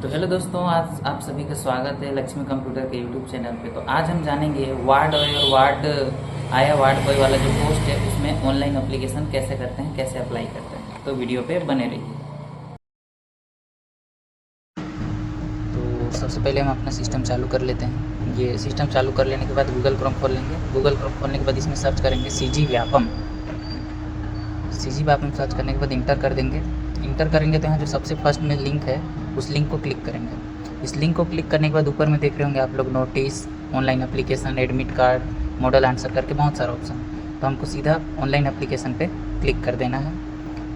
तो हेलो दोस्तों, आज आप सभी का स्वागत है लक्ष्मी कंप्यूटर के यूट्यूब चैनल पे। तो आज हम जानेंगे वार्ड बॉय और वार्ड बॉय वाला जो पोस्ट है उसमें ऑनलाइन एप्लीकेशन कैसे करते हैं, कैसे अप्लाई करते हैं। तो वीडियो पे बने रहिए। तो सबसे पहले हम अपना सिस्टम चालू कर लेते हैं। ये सिस्टम चालू कर लेने के बाद गूगल क्रोम खोल लेंगे। गूगल क्रोम खोलने के बाद इसमें सर्च करेंगे CG Vyapam. CG Vyapam search करने के बाद इंटर कर देंगे। इंटर करेंगे तो यहाँ जो सबसे फर्स्ट में लिंक है उस लिंक को क्लिक करेंगे। इस लिंक को क्लिक करने के बाद ऊपर में देख रहे होंगे आप लोग notice, online application, admit card, model answer करके बहुत सारा ऑप्शन। तो हमको सीधा ऑनलाइन एप्लीकेशन पे क्लिक कर देना है।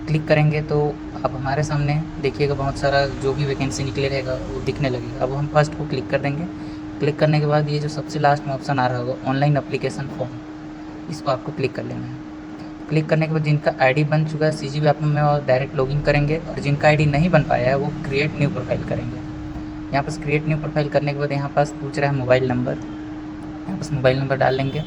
क्लिक करेंगे तो अब हमारे सामने देखिएगा बहुत सारा जो भी वैकेंसी निकले रहेगा वो दिखने लगेगा। अब हम फर्स्ट को क्लिक कर देंगे। क्लिक करने के बाद ये जो सबसे लास्ट में ऑप्शन आ रहा होगा ऑनलाइन एप्लीकेशन फॉर्म, इसको आपको क्लिक कर लेना है। क्लिक करने के बाद जिनका आईडी बन चुका है सीजी व्यापम में और डायरेक्ट लॉगिन करेंगे, और जिनका आईडी नहीं बन पाया है वो क्रिएट न्यू प्रोफाइल करेंगे। यहाँ पास क्रिएट न्यू प्रोफाइल करने के बाद यहाँ पास पूछ रहा है मोबाइल नंबर, यहाँ पास मोबाइल नंबर डाल लेंगे।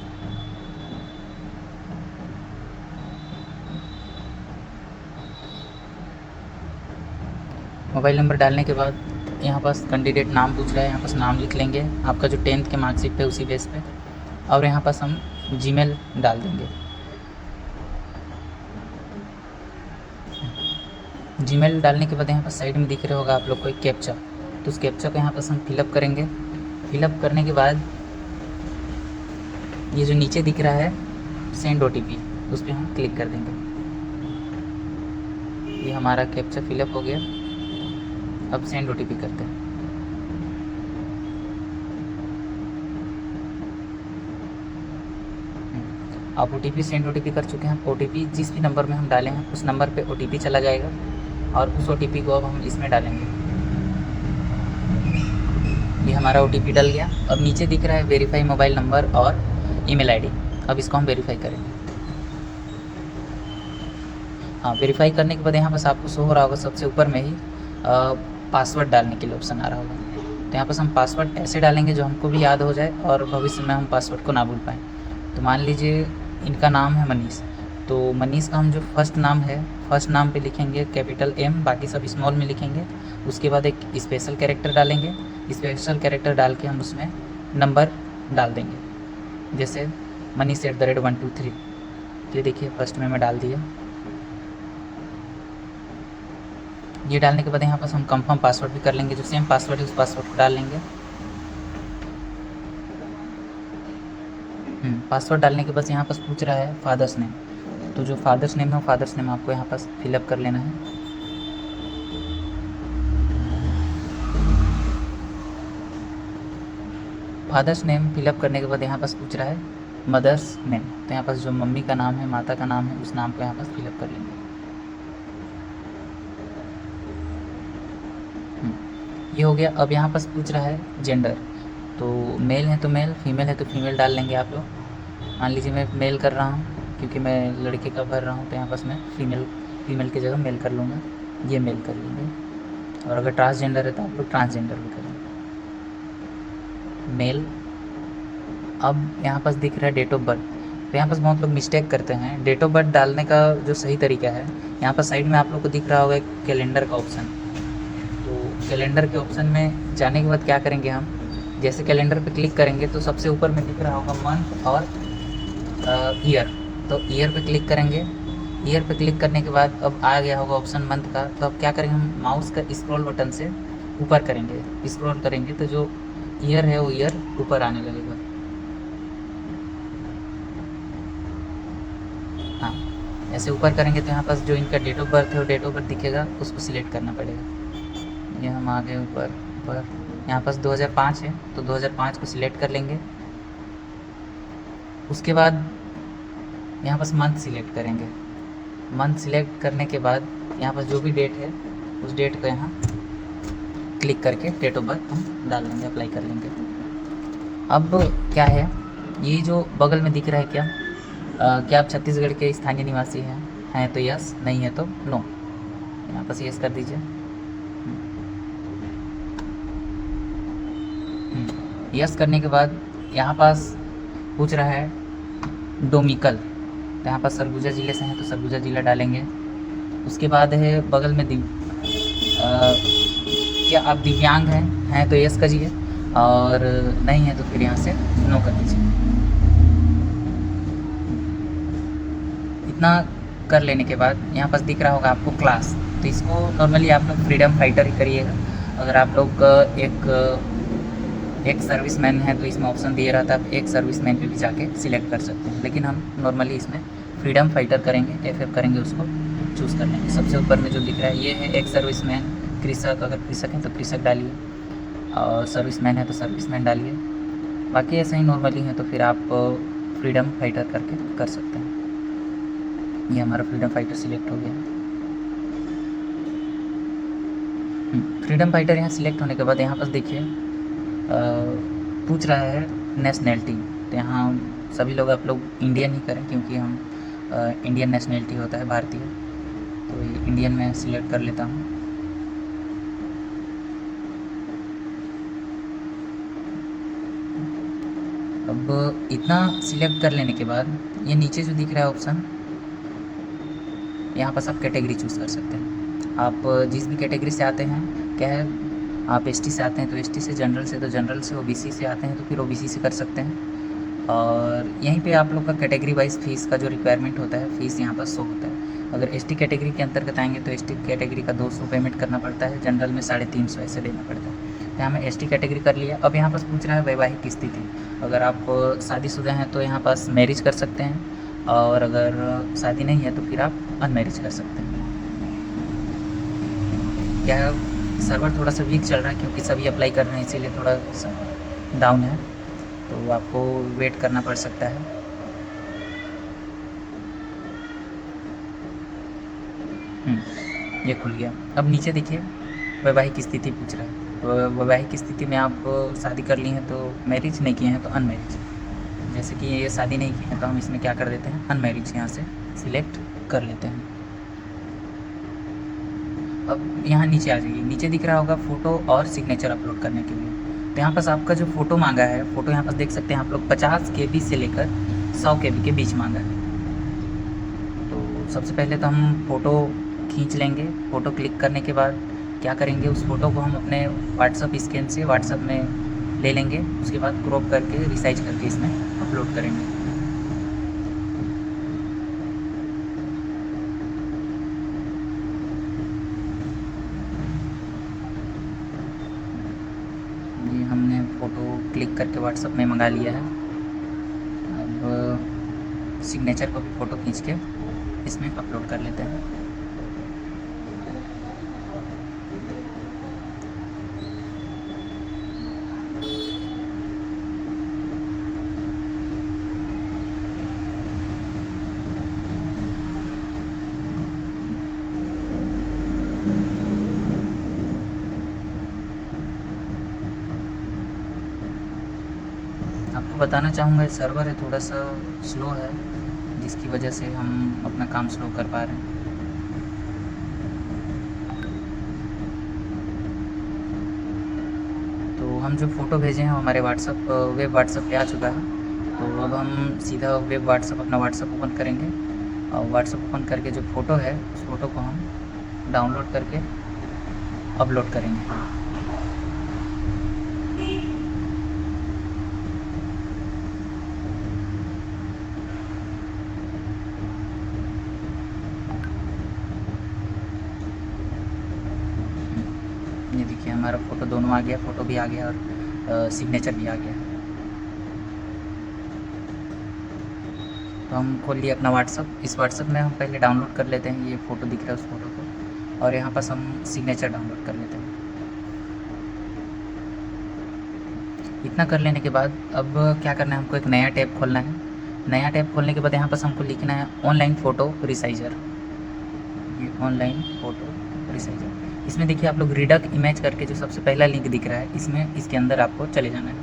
मोबाइल नंबर डालने के बाद यहाँ पास कैंडिडेट नाम पूछ रहा है, यहाँ पास नाम लिख लेंगे आपका जो 10th के मार्कशीट पे उसी बेस पे, और यहाँ पास हम जीमेल डाल देंगे। जीमेल डालने के बाद यहाँ पर साइड में दिख रहा होगा आप लोग को एक कैप्चा, तो उस कैप्चा को यहाँ पर हम फिलअप करेंगे। फिलअप करने के बाद ये जो नीचे दिख रहा है सेंड OTP, उस पर हम क्लिक कर देंगे। ये हमारा कैप्चा फिलअप हो गया। अब सेंड OTP करते हैं। अब OTP सेंड OTP कर चुके हैं। OTP जिस भी नंबर में हम डाले हैं उस नंबर पे OTP चला जाएगा, और उस OTP को अब हम इसमें डालेंगे। ये हमारा OTP डल गया। अब नीचे दिख रहा है वेरीफाई मोबाइल नंबर और ईमेल आईडी, अब इसको हम वेरीफाई करेंगे। हाँ, वेरीफाई करने के बाद यहाँ बस आपको शो हो रहा होगा सबसे ऊपर में ही पासवर्ड डालने के लिए ऑप्शन आ रहा होगा। तो यहाँ पर हम पासवर्ड ऐसे डालेंगे जो हमको भी याद हो जाए और भविष्य में हम पासवर्ड को ना भूल पाएँ। तो मान लीजिए इनका नाम है मनीष, तो मनीष का हम जो फर्स्ट नाम है, फर्स्ट नाम पे लिखेंगे कैपिटल M, बाकी सब स्मॉल में लिखेंगे। उसके बाद एक स्पेशल कैरेक्टर डालेंगे। स्पेशल कैरेक्टर डाल के हम उसमें नंबर डाल देंगे, जैसे मनीष @123। ये देखिए फर्स्ट में मैं डाल दिया। ये डालने के बाद यहाँ पर हम कंफर्म पासवर्ड भी कर लेंगे, जो सेम पासवर्ड है उस पासवर्ड को डाल लेंगे। पासवर्ड डालने के बाद यहाँ पर पूछ रहा है फादर्स नेम, तो जो फादर्स नेम है फादर्स नेम आपको यहाँ पास फिलअप कर लेना है। फादर्स नेम फिलअप करने के बाद यहाँ पास पूछ रहा है मदर्स नेम, तो यहाँ पास जो मम्मी का नाम है, माता का नाम है, उस नाम को यहाँ पास फिलअप कर लेंगे। ये हो गया। अब यहाँ पास पूछ रहा है जेंडर, तो मेल है तो मेल, फीमेल है तो फीमेल डाल लेंगे आप लोग। मान लीजिए मैं मेल कर रहा हूँ क्योंकि मैं लड़के का भर रहा हूँ, तो यहाँ पास मैं फीमेल की जगह मेल कर लूँगा। ये मेल कर लेंगे। और अगर ट्रांसजेंडर है तो आप लोग ट्रांसजेंडर भी करेंगे, मेल। अब यहाँ पास दिख रहा है डेट ऑफ बर्थ, तो यहाँ पास बहुत लोग मिस्टेक करते हैं। डेट ऑफ बर्थ डालने का जो सही तरीका है, यहाँ पर साइड में आप लोग को दिख रहा होगा एक कैलेंडर का ऑप्शन। तो कैलेंडर के ऑप्शन में जाने के बाद क्या करेंगे, हम जैसे कैलेंडर पे क्लिक करेंगे तो सबसे ऊपर में दिख रहा होगा मंथ और ईयर, तो ईयर पे क्लिक करेंगे। ईयर पे क्लिक करने के बाद अब आ गया होगा ऑप्शन मंथ का, तो अब क्या करेंगे, हम माउस का स्क्रॉल बटन से ऊपर करेंगे, स्क्रॉल करेंगे तो जो ईयर है वो ईयर ऊपर आने लगेगा। हाँ, ऐसे ऊपर करेंगे तो यहाँ पास जो इनका डेट ऑफ बर्थ है वो डेट ऑफ बर्थ दिखेगा, उसको सिलेक्ट करना पड़ेगा। ये हम आ गए ऊपर। यहाँ पास 2005 है तो 2005 को सिलेक्ट कर लेंगे। उसके बाद यहाँ पास मंथ सिलेक्ट करेंगे। मंथ सिलेक्ट करने के बाद यहाँ पास जो भी डेट है उस डेट को यहाँ क्लिक करके डेट ऑफ बर्थ हम डाल देंगे, अप्लाई कर लेंगे। अब क्या है, ये जो बगल में दिख रहा है क्या आप छत्तीसगढ़ के स्थानीय निवासी हैं तो यस, नहीं है तो नो। यहाँ पास यस कर दीजिए। यस करने के बाद यहाँ पास पूछ रहा है डोमिकल, तो यहाँ पास सरगुजा ज़िले से हैं तो सरगुजा ज़िला डालेंगे। उसके बाद है बगल में क्या आप दिव्यांग हैं तो यस करिए, और नहीं है तो फिर यहाँ से नो कर दीजिए। इतना कर लेने के बाद यहाँ पास दिख रहा होगा आपको क्लास, तो इसको नॉर्मली आप लोग फ्रीडम फाइटर ही करिएगा। अगर आप लोग एक सर्विसमैन है तो इसमें ऑप्शन दिए रहता है, आप एक सर्विसमैन पे भी जाके सिलेक्ट कर सकते हैं, लेकिन हम नॉर्मली इसमें फ्रीडम फाइटर करेंगे, FF करेंगे, उसको चूज़ कर लेंगे। सबसे ऊपर में जो दिख रहा है ये है एक सर्विसमैन, कृषक, अगर कृषक हैं तो कृषक डालिए, और सर्विसमैन है तो सर्विसमैन डालिए। बाकी ऐसे ही नॉर्मली हैं तो फिर आप फ्रीडम फाइटर करके कर सकते हैं। ये हमारा फ्रीडम फाइटर सिलेक्ट हो गया। फ्रीडम फाइटर यहाँ सिलेक्ट होने के बाद यहाँ पर देखिए पूछ रहा है नेशनैलिटी, तो यहाँ सभी लोग आप लोग इंडियन ही करें, क्योंकि हम इंडियन नेशनैलिटी होता है, भारतीय, तो ये इंडियन में सिलेक्ट कर लेता हूँ। अब इतना सिलेक्ट कर लेने के बाद ये नीचे जो दिख रहा है ऑप्शन, यहाँ पर आप कैटेगरी चूज़ कर सकते हैं। आप जिस भी कैटेगरी से आते हैं, क्या है, आप ST से आते हैं तो ST से, जनरल से तो जनरल से, OBC से आते हैं तो फिर OBC से कर सकते हैं। और यहीं पे आप लोग का कैटेगरी वाइज फ़ीस का जो रिक्वायरमेंट होता है, फ़ीस यहाँ पर शो होता है। अगर ST कैटेगरी के अंतर्गत आएंगे तो ST कैटेगरी का 200 पेमेंट करना पड़ता है, जनरल में 350 ऐसे देना पड़ता है। यहाँ मैं ST कैटेगरी कर लिया। अब यहाँ पास पूछ रहा है वैवाहिक स्थिति, अगर आप शादीशुदा हैं तो यहाँ पास मैरिज कर सकते हैं, और अगर शादी नहीं है तो फिर आप अनमैरिज कर सकते हैं। क्या सर्वर थोड़ा सा वीक चल रहा है क्योंकि सभी अप्लाई कर रहे हैं, इसीलिए थोड़ा सा डाउन है, तो आपको वेट करना पड़ सकता है। ये खुल गया। अब नीचे देखिए वैवाहिक स्थिति पूछ रहा है, तो वैवाहिक स्थिति में आप शादी कर ली हैं तो मैरिज, नहीं किए हैं तो अनमैरिज। जैसे कि ये शादी नहीं की है तो हम इसमें क्या कर देते हैं, अनमैरिज यहाँ से सिलेक्ट कर लेते हैं। अब यहाँ नीचे आ जाइए, नीचे दिख रहा होगा फ़ोटो और सिग्नेचर अपलोड करने के लिए, तो यहाँ पास आपका जो फ़ोटो मांगा है, फ़ोटो यहाँ पास देख सकते हैं आप लोग 50 KB से लेकर 100 KB के बीच मांगा है। तो सबसे पहले तो हम फ़ोटो खींच लेंगे। फ़ोटो क्लिक करने के बाद क्या करेंगे, उस फ़ोटो को हम अपने व्हाट्सअप स्कैन से व्हाट्सअप में ले लेंगे, उसके बाद क्रॉप करके रिसाइज करके इसमें अपलोड करेंगे। ये हमने फ़ोटो क्लिक करके व्हाट्सअप में मंगा लिया है। अब सिग्नेचर को भी फ़ोटो खींच के इसमें अपलोड कर लेते हैं। आपको बताना चाहूँगा सर्वर है थोड़ा सा स्लो है, जिसकी वजह से हम अपना काम स्लो कर पा रहे हैं। तो हम जो फ़ोटो भेजे हैं हमारे वेब व्हाट्सअप पे आ चुका है। तो अब हम सीधा वेब व्हाट्सअप, अपना व्हाट्सअप ओपन करेंगे, और व्हाट्सअप ओपन करके जो फ़ोटो है उस फ़ोटो को हम डाउनलोड करके अपलोड करेंगे। ये देखिए हमारा फ़ोटो दोनों आ गया, फ़ोटो भी आ गया और सिग्नेचर भी आ गया। तो हम खोल लिए अपना व्हाट्सअप। इस व्हाट्सअप में हम पहले डाउनलोड कर लेते हैं, ये फ़ोटो दिख रहा है उस फ़ोटो को, और यहाँ पास हम सिग्नेचर डाउनलोड कर लेते हैं। इतना कर लेने के बाद अब क्या करना है, हमको एक नया टैब खोलना है। नया टैब खोलने के बाद यहाँ पास हमको लिखना है ऑनलाइन फ़ोटो रिसाइजर। ये ऑनलाइन फ़ोटो रिसाइजर, इसमें देखिए आप लोग रिडक इमेज करके जो सबसे पहला लिंक दिख रहा है, इसमें इसके अंदर आपको चले जाना है।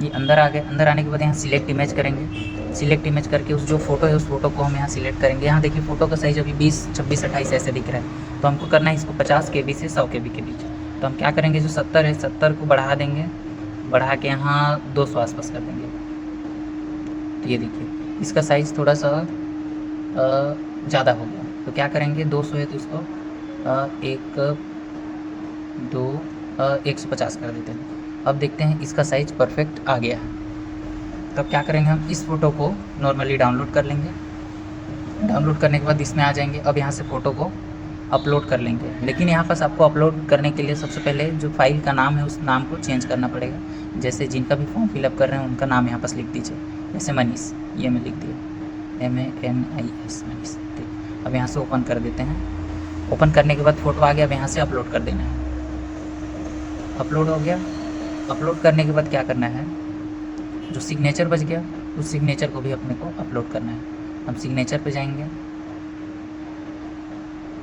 ये अंदर आ गए। अंदर आने के बाद यहाँ सिलेक्ट इमेज करेंगे। सिलेक्ट इमेज करके उस जो फ़ोटो है उस फ़ोटो को हम यहाँ सिलेक्ट करेंगे। यहाँ देखिए फ़ोटो का साइज़ अभी 20, 26, 28 ऐसे दिख रहा है, तो हमको करना है इसको 50 KB से 100 KB के बीच। तो हम क्या करेंगे, जो 70 है 70 को बढ़ा देंगे, बढ़ा के यहाँ 200 आसपास कर देंगे। तो ये देखिए इसका साइज़ थोड़ा सा ज़्यादा हो गया, तो क्या करेंगे, 200 है तो इसको एक 150 कर देते हैं। अब देखते हैं इसका साइज़ परफेक्ट आ गया है। तब क्या करेंगे, हम इस फ़ोटो को नॉर्मली डाउनलोड कर लेंगे। डाउनलोड करने के बाद इसमें आ जाएंगे। अब यहाँ से फ़ोटो को अपलोड कर लेंगे। लेकिन यहाँ पास आपको अपलोड करने के लिए सबसे पहले जो फाइल का नाम है उस नाम को चेंज करना पड़ेगा। जैसे जिनका भी फॉर्म फिलअप कर रहे हैं उनका नाम यहाँ पास लिख दीजिए। जैसे मनीष, ये मैं लिख दिया, MANIS मनीष। ठीक, अब यहाँ से ओपन कर देते हैं। ओपन करने के बाद फ़ोटो आ गया। अब यहाँ से अपलोड कर देना है। अपलोड हो गया। अपलोड करने के बाद क्या करना है, जो सिग्नेचर बच गया उस सिग्नेचर को भी अपने को अपलोड करना है। हम सिग्नेचर पे जाएंगे,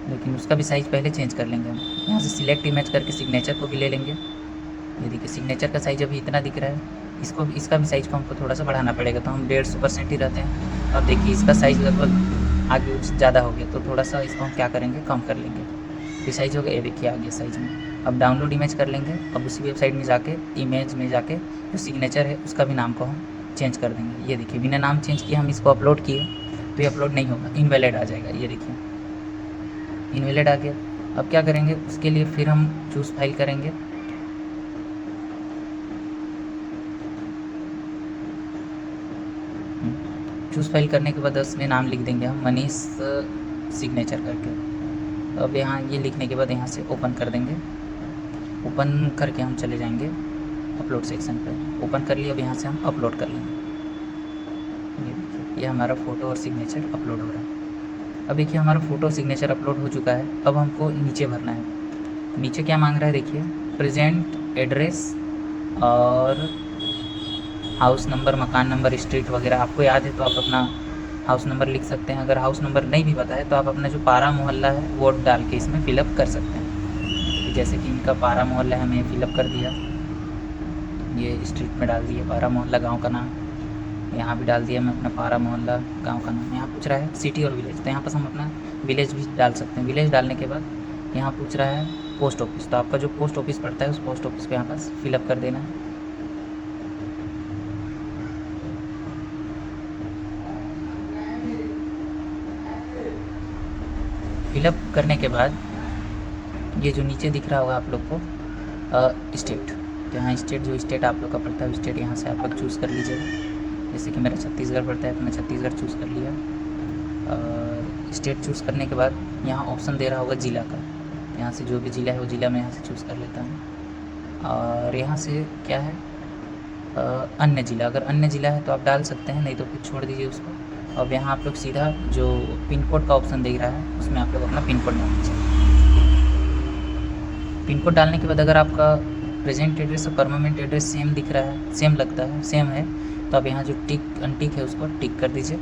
लेकिन उसका भी साइज़ पहले चेंज कर लेंगे हम। यहाँ से सिलेक्ट इमेज करके सिग्नेचर को भी ले लेंगे। ये देखिए सिग्नेचर का साइज़ अभी इतना दिख रहा है, इसका भी साइज़ को हमको थोड़ा सा बढ़ाना पड़ेगा। तो हम 150% ही रहते हैं। अब देखिए इसका साइज़ लगभग आगे ज़्यादा हो गया, तो थोड़ा सा इसको हम क्या करेंगे, कम कर लेंगे। ये साइज़ हो गया, ये देखिए आ गया साइज़ में। अब डाउनलोड इमेज कर लेंगे। अब उसी वेबसाइट में जाके इमेज में जाके जो सिग्नेचर है उसका भी नाम को हम चेंज कर देंगे। ये देखिए बिना नाम चेंज किए हम इसको अपलोड किए तो ये अपलोड नहीं होगा, इनवैलिड आ जाएगा। ये देखिए इनवैलिड आ गया। अब क्या करेंगे, उसके लिए फिर हम चूज़ फाइल करेंगे। चूज़ फाइल करने के बाद उसमें नाम लिख देंगे हम मनीष सिग्नेचर करके। अब यहाँ ये लिखने के बाद यहाँ से ओपन कर देंगे। ओपन करके हम चले जाएंगे अपलोड सेक्शन पर। ओपन कर लिया। अब यहाँ से हम अपलोड कर लेंगे। ये देखिए ये हमारा फ़ोटो और सिग्नेचर अपलोड हो रहा है। अब देखिए हमारा फ़ोटो सिग्नेचर अपलोड हो चुका है। अब हमको नीचे भरना है। नीचे क्या मांग रहा है, देखिए प्रेजेंट एड्रेस और हाउस नंबर, मकान नंबर, स्ट्रीट वगैरह। आपको याद है तो आप अपना हाउस नंबर लिख सकते हैं। अगर हाउस नंबर नहीं भी पता है तो आप अपना जो पारा मोहल्ला है वो डाल के इसमें फ़िलअप कर सकते हैं। जैसे कि इनका पारा मोहल्ला है, मैं फ़िलअप कर दिया। ये स्ट्रीट में डाल दिया पारा मोहल्ला, गांव का नाम। यहाँ भी डाल दिया मैं अपना पारा मोहल्ला, गांव का नाम। यहाँ पूछ रहा है सिटी और विलेज, तो यहाँ पर हम अपना विलेज भी डाल सकते हैं। विलेज डालने के बाद यहाँ पूछ रहा है पोस्ट ऑफिस, तो आपका जो पोस्ट ऑफिस पड़ता है उस पोस्ट ऑफिस पे यहाँ पास फिलअप कर देना है। फिलअप करने के बाद ये जो नीचे दिख रहा होगा आप लोग को स्टेट, तो यहाँ स्टेट, जो स्टेट आप लोग का पड़ता है स्टेट यहाँ से आप लोग चूज़ कर लीजिएगा। जैसे कि मेरा छत्तीसगढ़ पड़ता है तो मैं छत्तीसगढ़ चूज़ कर लिया। और स्टेट चूज़ करने के बाद यहाँ ऑप्शन दे रहा होगा ज़िला का, यहाँ से जो भी ज़िला है वो ज़िला मैं यहाँ से चूज़ कर लेता हूँ। और यहाँ से क्या है, अन्य ज़िला, अगर अन्य ज़िला है तो आप डाल सकते हैं, नहीं तो फिर छोड़ दीजिए उसको। अब यहाँ आप लोग सीधा जो पिन कोड का ऑप्शन दिख रहा है उसमें आप लोग अपना पिन कोड डाल दीजिए। पिन कोड डालने के बाद अगर आपका प्रेजेंट एड्रेस और परमानेंट एड्रेस सेम दिख रहा है, सेम लगता है, सेम है, तो आप यहाँ जो टिक अनटिक है उसको टिक कर दीजिए।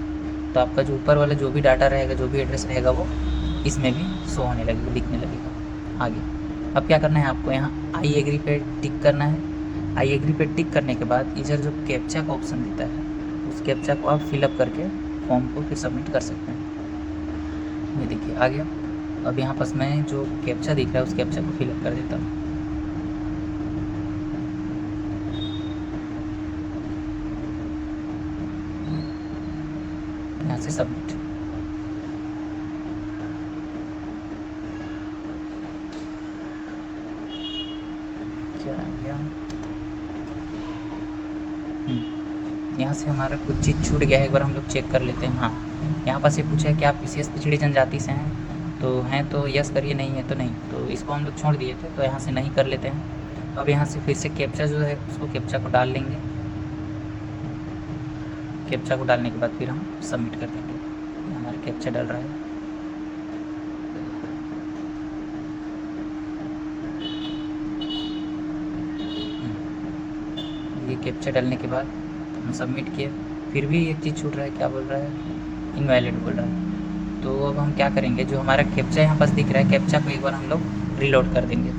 तो आपका जो ऊपर वाला जो भी डाटा रहेगा, जो भी एड्रेस रहेगा वो इसमें भी शो होने लगेगा, दिखने लगेगा आगे। अब क्या करना है आपको, यहाँ आई एग्री पे टिक करना है। आई एग्री पे टिक करने के बाद इधर जो कैप्चा का ऑप्शन देता है उस कैप्चा को आप फिलअप करके फॉर्म को फिर सबमिट कर सकते हैं। ये देखिए आ गया। अब यहाँ पास मैं जो कैप्चा दिख रहा है उस कैप्चा को फिलअप कर देता हूँ। यहाँ से सबमिट। क्या आ गया, यहाँ से हमारा कुछ चीज़ छूट गया है, एक बार हम लोग चेक कर लेते हैं। हाँ, यहाँ पास ये पूछा है कि आप विशेष पिछड़ी जनजाति से हैं, तो हैं तो यस करिए, नहीं है तो नहीं। तो इसको हम लोग छोड़ दिए थे, तो यहाँ से नहीं कर लेते हैं। अब यहाँ से फिर से कैप्चा जो है उसको कैप्चा को डाल लेंगे। कैप्चा को डालने के बाद फिर हम सबमिट कर देंगे। ये हमारा कैप्चा डल रहा है। ये कैप्चा डालने के बाद हम सबमिट किए, फिर भी एक चीज़ छूट रहा है। क्या बोल रहा है, इनवैलिड बोल रहा है। तो अब हम क्या करेंगे, जो हमारा कैप्चा यहाँ पास दिख रहा है, कैप्चा को एक बार हम लोग रीलोड कर देंगे।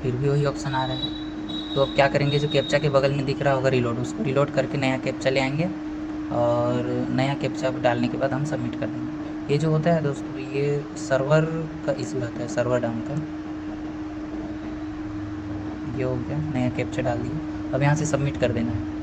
फिर भी वही ऑप्शन आ रहा है। तो अब क्या करेंगे, जो कैप्चा के बगल में दिख रहा होगा रीलोड, उसको रीलोड करके नया कैप्चा ले आएंगे और नया कैप्चा डालने के बाद हम सबमिट कर देंगे। ये जो होता है दोस्तों, ये सर्वर का इशू रहता है, सर्वर डाउन का। ये हो गया, नया कैप्चा डाल दिया। अब यहाँ से सबमिट कर देना है।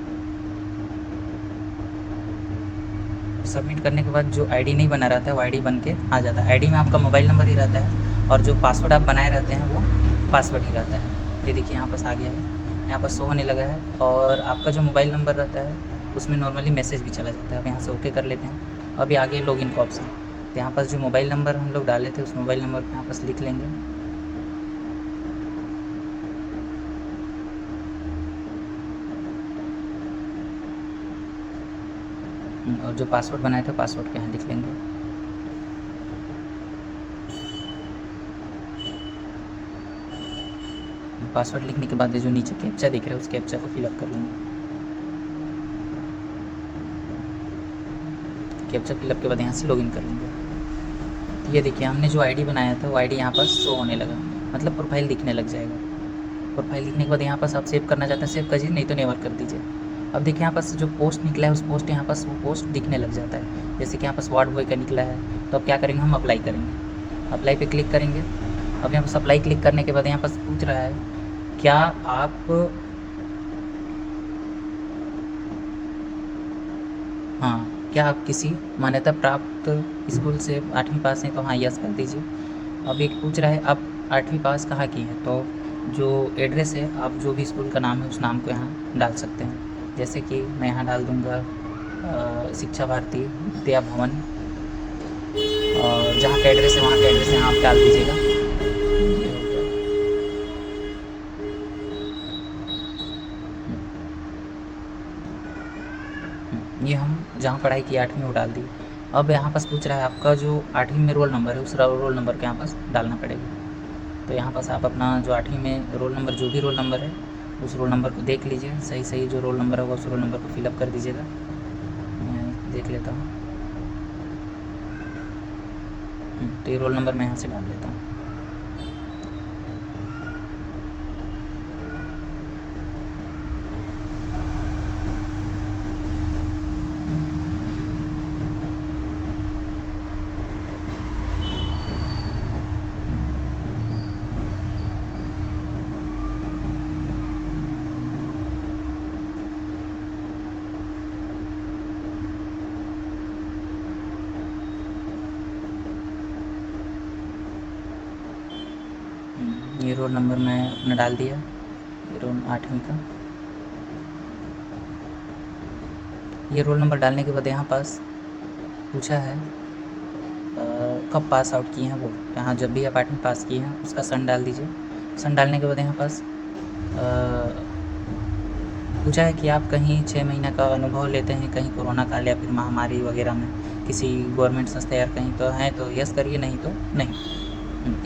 सबमिट करने के बाद जो आईडी नहीं बना रहता है वो आईडी बन के आ जाता है। आईडी में आपका मोबाइल नंबर ही रहता है और जो पासवर्ड आप बनाए रहते हैं वो पासवर्ड ही रहता है। ये देखिए यहाँ पास आ गया है, यहाँ पर शो होने लगा है और आपका जो मोबाइल नंबर रहता है उसमें नॉर्मली मैसेज भी चला जाता है। अब यहाँ से ओके कर लेते हैं। अभी आगे लॉगिन का ऑप्शन, तो यहाँ पास जो मोबाइल नंबर हम लोग डाले थे उस मोबाइल नंबर को यहाँ पास लिख लेंगे। और जो पासवर्ड बनाया था पासवर्ड के यहाँ लिख लेंगे। पासवर्ड लिखने के बाद जो नीचे कैप्चा दिख रहा है उस कैप्चा को फिलअप कर लेंगे। कैप्चा फिलअप के बाद यहाँ से लॉगिन कर लेंगे। ये देखिए हमने जो आईडी बनाया था वो आईडी यहाँ पर शो होने लगा, मतलब प्रोफाइल दिखने लग जाएगा। प्रोफाइल दिखने के बाद यहाँ पास आप सेव करना चाहते हैं सेव कीजिए, नहीं तो नेवर कर दीजिए। अब देखिए यहाँ पास जो पोस्ट निकला है उस पोस्ट यहाँ पास वो पोस्ट दिखने लग जाता है। जैसे कि यहाँ पास वार्ड बॉय का निकला है, तो अब क्या करेंगे, हम अप्लाई करेंगे। अप्लाई पे क्लिक करेंगे। अब यहाँ पास अप्लाई क्लिक करने के बाद यहाँ पास पूछ रहा है क्या आप क्या आप किसी मान्यता प्राप्त स्कूल से 8वीं पास हैं, तो हाँ यस कर दीजिए। अब एक पूछ रहा है आप 8वीं पास कहाँ की हैं, तो जो एड्रेस है आप जो भी स्कूल का नाम है उस नाम को यहाँ डाल सकते हैं। जैसे कि मैं यहाँ डाल दूँगा शिक्षा भारती विद्या भवन, और जहाँ का एड्रेस है वहाँ का एड्रेस यहाँ आप डाल दीजिएगा। ये हम जहाँ पढ़ाई की 8वीं वो डाल दी। अब यहाँ पास पूछ रहा है आपका जो 8वीं में रोल नंबर है उस रोल नंबर के यहाँ पास डालना पड़ेगा। तो यहाँ पास आप अपना जो 8वीं में रोल नंबर, जो भी रोल नंबर है उस रोल नंबर को देख लीजिए, सही सही जो रोल नंबर होगा उस रोल नंबर को फिलअप कर दीजिएगा। मैं देख लेता हूँ। तो ये रोल नंबर मैं यहाँ से डाल लेता हूँ। ये रोल नंबर मैं अपना डाल दिया, ये रोल 8वीं का। ये रोल नंबर डालने के बाद यहाँ पास पूछा है कब पास आउट किए हैं वो, यहाँ जब भी आप 8वीं पास किए हैं उसका सन डाल दीजिए। सन डालने के बाद यहाँ पास पूछा है कि आप कहीं 6 महीने का अनुभव लेते हैं कहीं कोरोना काल या फिर महामारी वगैरह में किसी गवर्नमेंट संस्था या कहीं, तो हैं तो यस करिए, नहीं तो नहीं।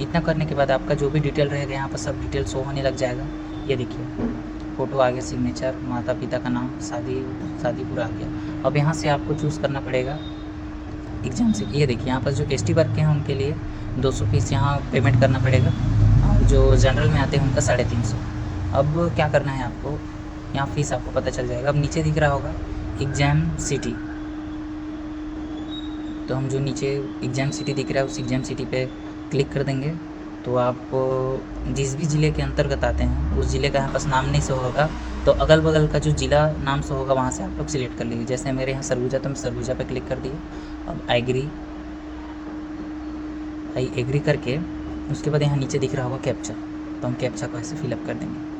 इतना करने के बाद आपका जो भी डिटेल रहेगा यहाँ पर सब डिटेल शो होने लग जाएगा। ये देखिए फ़ोटो आ गया, सिग्नेचर, माता पिता का नाम, शादी पूरा आ गया। अब यहाँ से आपको चूज़ करना पड़ेगा एग्ज़ाम से। ये देखिए यहाँ पर जो ST वर्ग के हैं उनके लिए 200 फीस यहाँ पेमेंट करना पड़ेगा, और जो जनरल में आते हैं उनका 350। अब क्या करना है आपको, यहाँ फ़ीस आपको पता चल जाएगा। अब नीचे दिख रहा होगा एग्ज़ाम सिटी, तो हम जो नीचे एग्ज़ाम सिटी दिख रहा है उस एग्ज़ाम सिटी पे क्लिक कर देंगे। तो आप जिस भी ज़िले के अंतर्गत आते हैं उस ज़िले का यहाँ पास नाम नहीं शो होगा, तो अगल बगल का जो ज़िला नाम शो होगा वहाँ से आप लोग सिलेक्ट कर लीजिए। जैसे मेरे यहाँ सरगुजा, तो मैं सरगुजा पे क्लिक कर दिए। अब आई एग्री करके उसके बाद यहाँ नीचे दिख रहा होगा कैप्चा, तो हम कैप्चा को ऐसे फिलअप कर देंगे।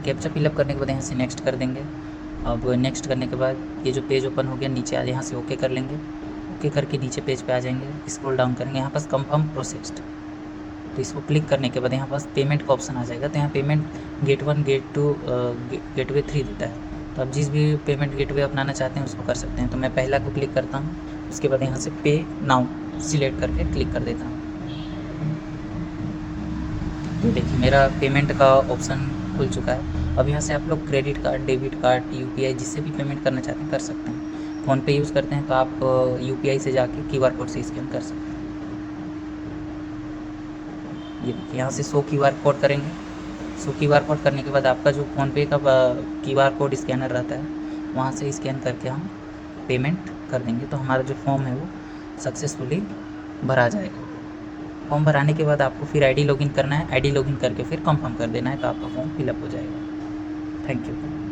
कैप्चा फिलअप करने के बाद यहाँ से नेक्स्ट कर देंगे। अब नेक्स्ट करने के बाद ये जो पेज ओपन हो गया, नीचे आज यहाँ से ओके कर लेंगे। ओके करके नीचे पेज पे आ जाएंगे, स्क्रॉल डाउन करेंगे, यहाँ पास कंफर्म प्रोसेस्ड, तो इसको क्लिक करने के बाद यहाँ पास पेमेंट का ऑप्शन आ जाएगा। तो यहाँ पेमेंट गेट 1, गेट 2, गेटवे 3 देता है। तो आप जिस भी पेमेंट गेटवे अपनाना चाहते हैं उसको कर सकते हैं। तो मैं पहला को क्लिक करता हूँ, उसके बाद यहाँ से पे नाउ सिलेक्ट करके क्लिक कर देता हूँ। तो देखिए मेरा पेमेंट का ऑप्शन खुल चुका है। अब यहाँ से आप लोग credit card, debit card, UPI जिससे भी पेमेंट करना चाहते हैं कर सकते हैं। फ़ोनपे यूज़ करते हैं तो आप UPI से जाके QR कोड से स्कैन कर सकते हैं। ये यहाँ से शो QR कोड करेंगे। शो QR कोड करने के बाद आपका जो फ़ोनपे का QR कोड स्कैनर रहता है वहाँ से स्कैन करके हम पेमेंट कर देंगे। तो हमारा जो फॉर्म है वो सक्सेसफुली भरा जाएगा। फॉर्म भराने के बाद आपको फिर आईडी लॉगिन करना है, आईडी लॉगिन करके फिर कंफर्म कर देना है, तो आपका फॉर्म फिलअप हो जाएगा। Thank you.